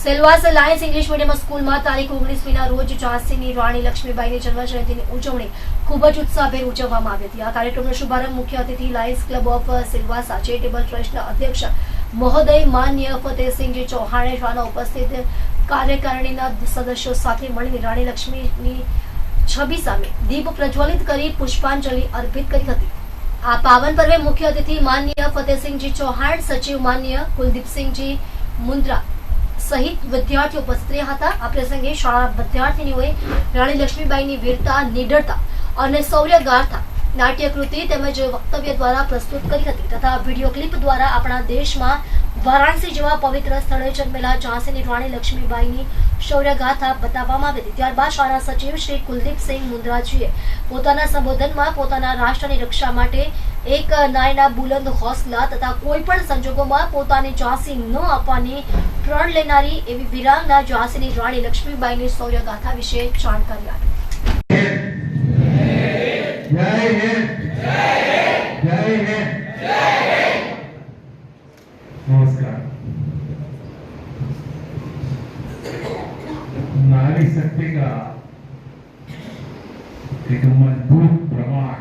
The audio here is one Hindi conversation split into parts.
સેલવાસ લાયન્સ ઇંગ્લિશ મીડિયમ સ્કૂલમાં તારીખ 19મીના રોજ ઝાંસીની રાણી લક્ષ્મીબાઈની જન્મજયંતિની ઉજવણી ખૂબ જ ઉત્સાહભેર ઉજવવામાં આવી હતી। આ કાર્યક્રમનો શુભારંભ મુખ્ય અતિથિ Lions club of Silvassa charitable ટ્રસ્ટના અધ્યક્ષ મહોદય માન્ય ફતેહસિંહજી ચૌહાણે શાળાના ઉપસ્થિત કાર્યકારિણીના સદસ્યો સાથે મળીને રાણી લક્ષ્મીની છબી સામે દીપ પ્રજ્વલિત કરી પુષ્પાંજલિ અર્પિત કરી હતી। આ પાવન પર્વે મુખ્ય અતિથિ માન્ય ફતેહસિંહજી ચૌહાણ, સચિવ માન્ય કુલદીપસિંહજી મુન્દ્રા સહિત વિદ્યાર્થીઓ ઉપસ્થિત રહ્યા હતા। આ પ્રસંગે શાળા વિદ્યાર્થીનીઓએ રાણી લક્ષ્મીબાઈની વીરતા, નિડરતા અને શૌર્યગાથા નાટ્યકૃતિ તેમજ વક્તવ્ય દ્વારા પ્રસ્તુત કરી હતી તથા વિડીયો ક્લિપ દ્વારા આપણા દેશમાં વારાણસી જેવા પવિત્ર સ્થળે જન્મેલા ઝાંસીની રાણી લક્ષ્મીબાઈની શૌર્યગાથા બતાવવામાં આવી હતી। ત્યારબાદ શાળા સચિવ શ્રી કુલદીપસિંહ મુન્દ્રાજીએ પોતાના સંબોધનમાં પોતાના રાષ્ટ્રની રક્ષા માટે એક નાયના બુલંદ હોસલા તથા કોઈ પણ સંજોગોમાં પોતાની ઝાંસી ન આપવાની પ્રણ લેનારી એવી વીરાંગના ઝાંસીની રાણી લક્ષ્મીબાઈની શૌર્યગાથા વિશે જાણકારી આપી। नमस्कार। नारी शक्ति का एक मजबूत प्रमाण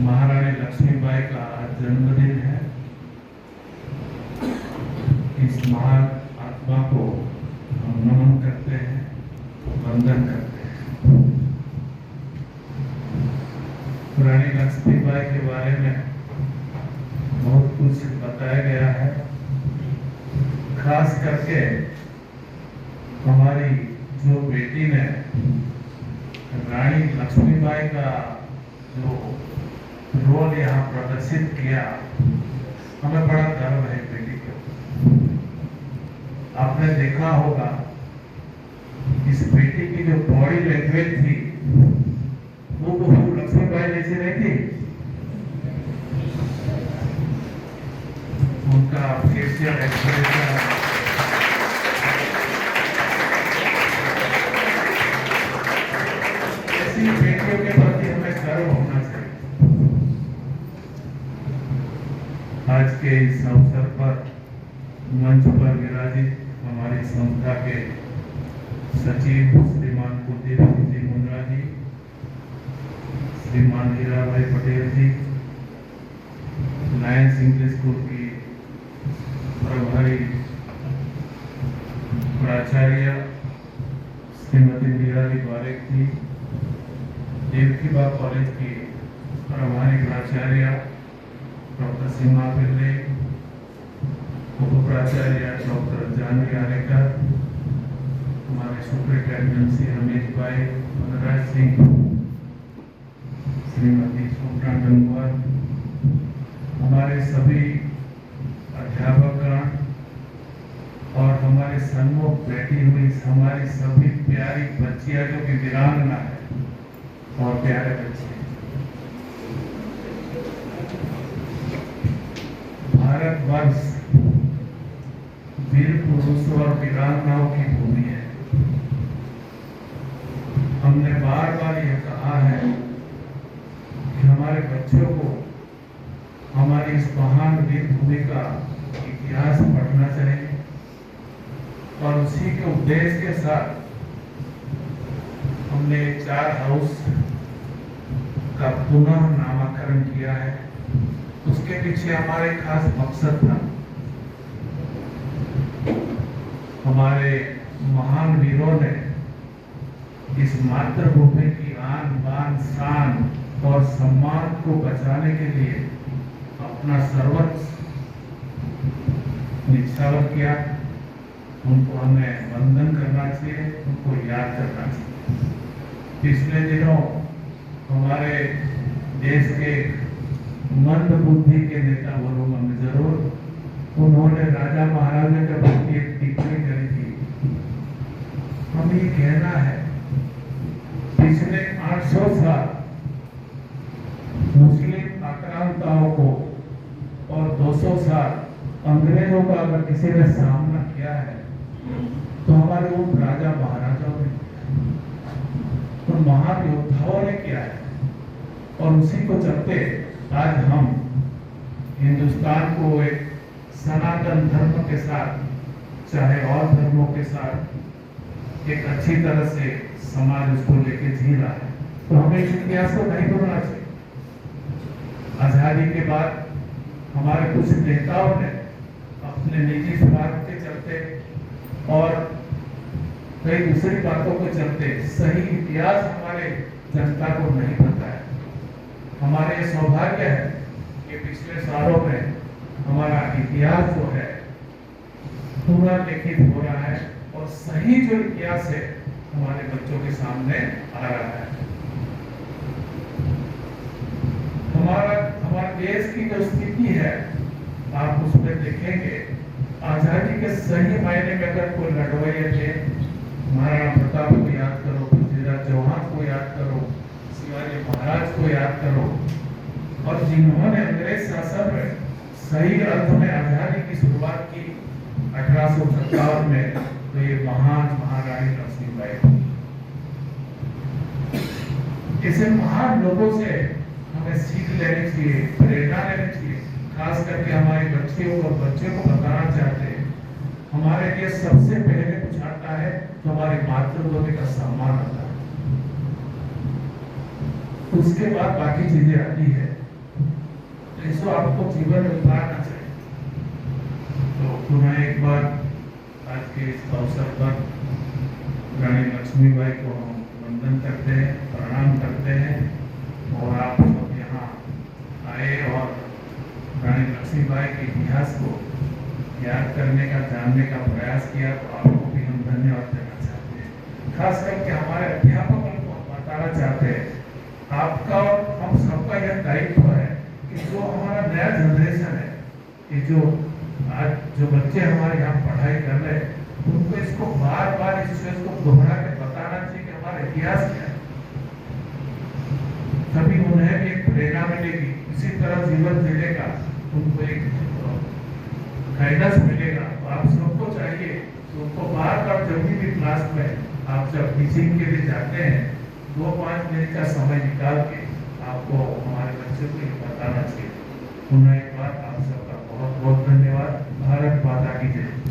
महारानी लक्ष्मीबाई का जन्मदिन है। इस महान आत्मा को हम नमन करते हैं, वंदन करते हैं। रानी लक्ष्मीबाई के बारे में बहुत कुछ बताया गया है। खास करके हमारी जो बेटी ने रानी लक्ष्मीबाई का जो रोल यहाँ प्रदर्शित किया, हमें बड़ा गर्व है बेटी को। आपने देखा होगा इस बेटी की जो बॉडी लैंग्वेज थी वो लक्ष्मीबाई जैसी नहीं थी। उनका फेशियल एक्सप्रेशन, ऐसी बेटियों के प्रति हमें गर्व होना चाहिए। आज के इस अवसर पर मंच पर विराजित हमारी संस्था के सचिव श्रीमान कुलदीप जी मुंद्रा जी, श्रीमान हीरा भाई पटेल जी, लायंस इंग्लिश स्कूल की प्रभारी प्राचार्य श्रीमती मीराली पारेख जी, देवकीबा कॉलेज की प्रभारी प्राचार्य डॉक्टर सीमा पिल्ले, उप प्राचार्य डॉक्टर जानवी आरेकर, हमारे सुपरिटेंडेंट श्री रमेश भाई वनराज सिंह, श्रीमती स्वप्ना गंगवार, हमारे सभी अध्यापकगण और हमारे सन्मुख बैठी हुई हमारी सभी प्यारी बच्चियां जो कि वीरांगना है और प्यारे बच्चे, भारतवर्ष वीर पुरुषों और वीरांगनाओं की भूमि है। हमने बार बार यह कहा है कि हमारे बच्चों को हमारी इस महान वीर भूमि का इतिहास पढ़ना चाहिए और उसी के उद्देश्य के साथ हमने 4 हाउस का पुनः नामकरण किया है। उसके पीछे हमारा एक खास मकसद था। हमारे महान वीरों ने इस मातृभूमि की आन बान शान और सम्मान को बचाने के लिए अपना सर्वस्व निछावर किया। उनको हमें वंदन करना चाहिए, उनको याद करना चाहिए। पिछले दिनों हमारे देश के मंद बुद्धि के नेता बोलूंगा मैं जरूर, उन्होंने राजा महाराजा के प्रति एक टिप्पणी करी थी। हम ये कहना है पिछले 800 साल मुस्लिम आक्रांताओं को और 200 साल अंग्रेजों का अगर किसी ने सामना किया है तो हमारे उन राजा महाराजाओं ने, उन महान योद्धाओं ने किया है। और उसी को चलते आज हम हिंदुस्तान को एक सनातन धर्म के साथ, चाहे और धर्मों के साथ एक अच्छी तरह से समाज उसको लेके जी रहा है। तो हमें इस इतिहास को नहीं भूलना चाहिए। आजादी के बाद हमारे कुछ नेताओं ने अपने निजी स्वार्थ के चलते और कई दूसरी बातों के चलते सही इतिहास हमारे जनता को नहीं पता है। हमारे सौभाग्य है कि पिछले सालों में हमारा इतिहास जो है पूरा लिखित हो रहा है और सही जो इतिहास है हमारे बच्चों के सामने आ रहा है। हमारे देश की जो स्थिति है आप उसमें देखेंगे, आजादी के सही मायने में अगर कोई लड़वैये थे, महाराणा प्रताप को याद करो, पृथ्वीराज चौहान को याद करो, शिवाजी महाराज को याद करो, और जिन्होंने अंग्रेज शासन में सही अर्थ में आजादी की शुरुआत की 1857 में, तो ये महान महारानी लक्ष्मीबाई। ऐसे महान लोगों से हमें सीख लेनी चाहिए, प्रेरणा लेनी चाहिए। खास करके हमारे बच्चियों और बच्चों को बताना चाहते हैं, हमारे लिए सबसे पहले कुछ आता है तो हमारी मातृभूमि का सम्मान आता है, उसके बाद बाकी चीजें आती है। इसको आपको जीवन में उतारना चाहिए। तो पुनः एक बार आज के इस अवसर पर रानी लक्ष्मीबाई को हम वंदन करते हैं, प्रणाम करते हैं, और आप सब यहाँ आए और रानी लक्ष्मीबाई के इतिहास को याद करने का, जानने का प्रयास किया, तो आपको भी हम धन्यवाद देना चाहते हैं। खास करके हमारे अध्यापकों को हम बताना चाहते हैं, आपका और हम सबका यह दायित्व है कि जो हमारा नया जनरेशन है, ये जो आज जो बच्चे हमारे यहाँ पढ़ाई कर रहे हैं, उनको इसको बार बार इस चीज को दोहरा के बताना चाहिए कि हमारा इतिहास क्या है। तभी उन्हें भी एक प्रेरणा मिलेगी, इसी तरह जीवन जीने का उनको एक गाइडेंस मिलेगा। तो आप सबको चाहिए कि उनको बार बार जब भी क्लास में आप जब टीचिंग के लिए जाते हैं, 2-5 मिनट का समय निकाल के आपको हमारे बच्चों को ये बताना चाहिए। पुनः एक बार आप सबका बहुत बहुत धन्यवाद। भारत माता की जय।